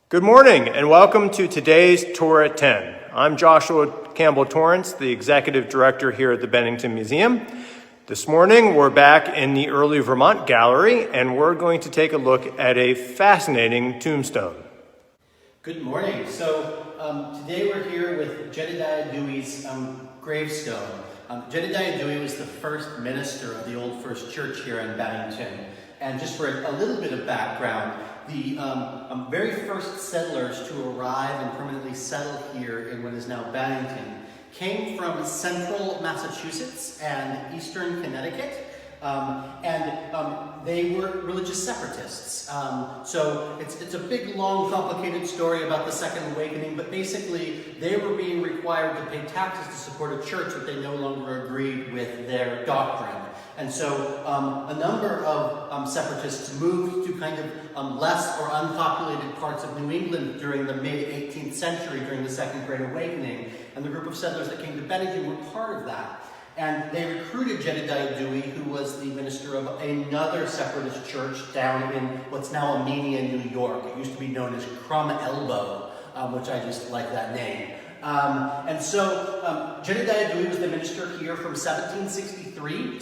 Good morning and welcome to today's Tour at 10. I'm Joshua Campbell Torrance, the Executive Director here at the Bennington Museum. This morning we're back in the Early Vermont Gallery and we're going to take a look at a fascinating tombstone. Good morning. So today we're here with Jedidiah Dewey's gravestone. Jedidiah Dewey was the first minister of the Old First Church here in Bennington. And just for a little bit of background, the very first settlers to arrive and permanently settle here in what is now Bennington came from central Massachusetts and eastern Connecticut. They were religious separatists. So it's a big, long, complicated story about the Second Awakening, but basically they were being required to pay taxes to support a church that they no longer agreed with their doctrine. And so a number of separatists moved to kind of less or unpopulated parts of New England during the mid-18th century, during the Second Great Awakening. And the group of settlers that came to Bennington were part of that. And they recruited Jedidiah Dewey, who was the minister of another separatist church down in what's now Amenia, New York. It used to be known as Crum Elbow, which I just like that name. And so Jedidiah Dewey was the minister here from 1763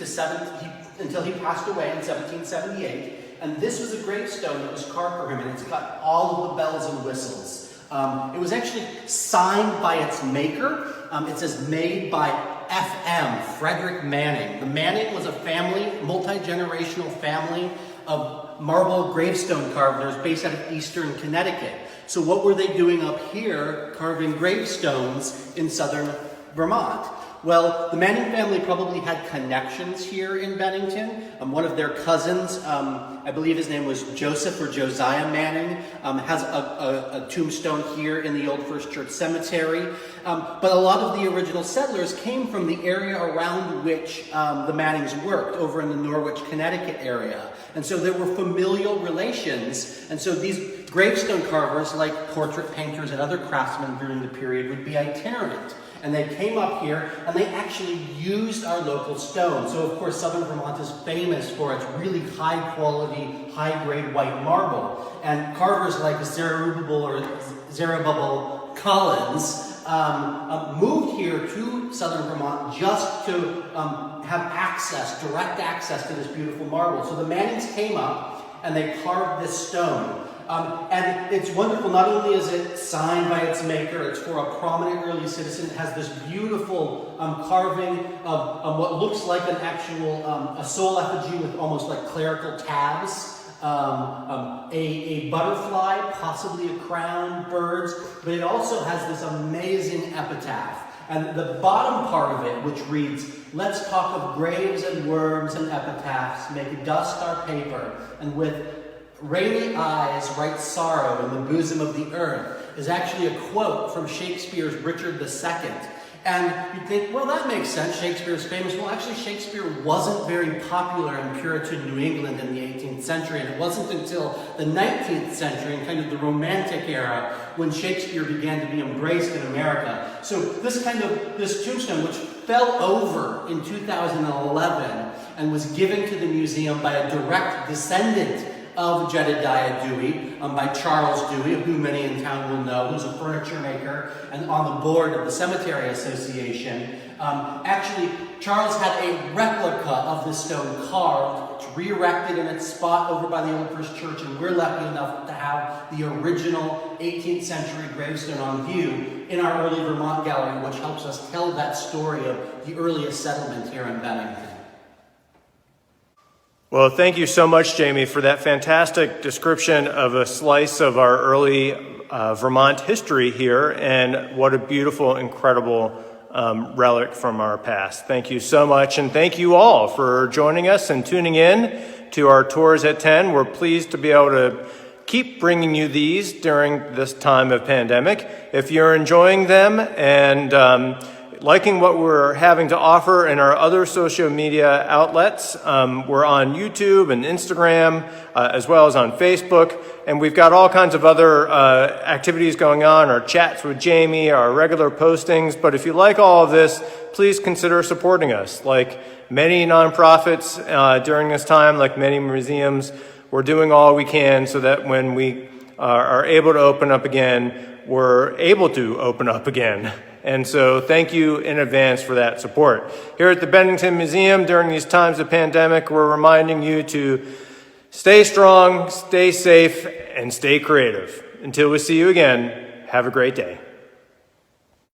until he passed away in 1778. And this was a gravestone that was carved for him, and it's got all of the bells and whistles. It was actually signed by its maker. It says made by F.M. Frederick Manning. The Manning was a family, multi-generational family of marble gravestone carvers based out of eastern Connecticut. So what were they doing up here, carving gravestones in southern Vermont? Well, the Manning family probably had connections here in Bennington. One of their cousins, I believe his name was Joseph or Josiah Manning, has a tombstone here in the Old First Church Cemetery. But a lot of the original settlers came from the area around which the Mannings worked, over in the Norwich, Connecticut area. And so there were familial relations. And so these gravestone carvers, like portrait painters and other craftsmen during the period, would be itinerant. And they came up here and they actually used our local stone. So of course southern Vermont is famous for its really high quality, high grade white marble. And carvers like Zerubbabel Collins moved here to southern Vermont just to have access, direct access to this beautiful marble. So the Mannings came up and they carved this stone. And it's wonderful. Not only is it signed by its maker, it's for a prominent early citizen. It has this beautiful carving of what looks like an actual a soul effigy with almost like clerical tabs, a butterfly, possibly a crown, birds, but it also has this amazing epitaph. And the bottom part of it, which reads, "Let's talk of graves and worms and epitaphs, make dust our paper, and with rainy eyes write sorrow in the bosom of the earth," is actually a quote from Shakespeare's Richard II. And you'd think, well, that makes sense. Shakespeare's famous. Well, actually, Shakespeare wasn't very popular in Puritan New England in the 18th century, and it wasn't until the 19th century, and kind of the Romantic era, when Shakespeare began to be embraced in America. So this tombstone, which fell over in 2011 and was given to the museum by a direct descendant of Jedidiah Dewey, by Charles Dewey, who many in town will know, who's a furniture maker and on the board of the Cemetery Association. Actually, Charles had a replica of this stone carved, re-erected in its spot over by the Old First Church, and we're lucky enough to have the original 18th century gravestone on view in our Early Vermont Gallery, which helps us tell that story of the earliest settlement here in Bennington. Well, thank you so much, Jamie, for that fantastic description of a slice of our early Vermont history here, and what a beautiful, incredible relic from our past. Thank you so much, and thank you all for joining us and tuning in to our Tours at 10. We're pleased to be able to keep bringing you these during this time of pandemic. If you're enjoying them and liking what we're having to offer in our other social media outlets, we're on YouTube and Instagram, as well as on Facebook, and we've got all kinds of other activities going on, our chats with Jamie, our regular postings. But if you like all of this, please consider supporting us. Like many nonprofits during this time, like many museums, we're doing all we can so that when we are able to open up again, we're able to open up again. And so thank you in advance for that support. Here at the Bennington Museum, during these times of pandemic, we're reminding you to stay strong, stay safe, and stay creative. Until we see you again, have a great day.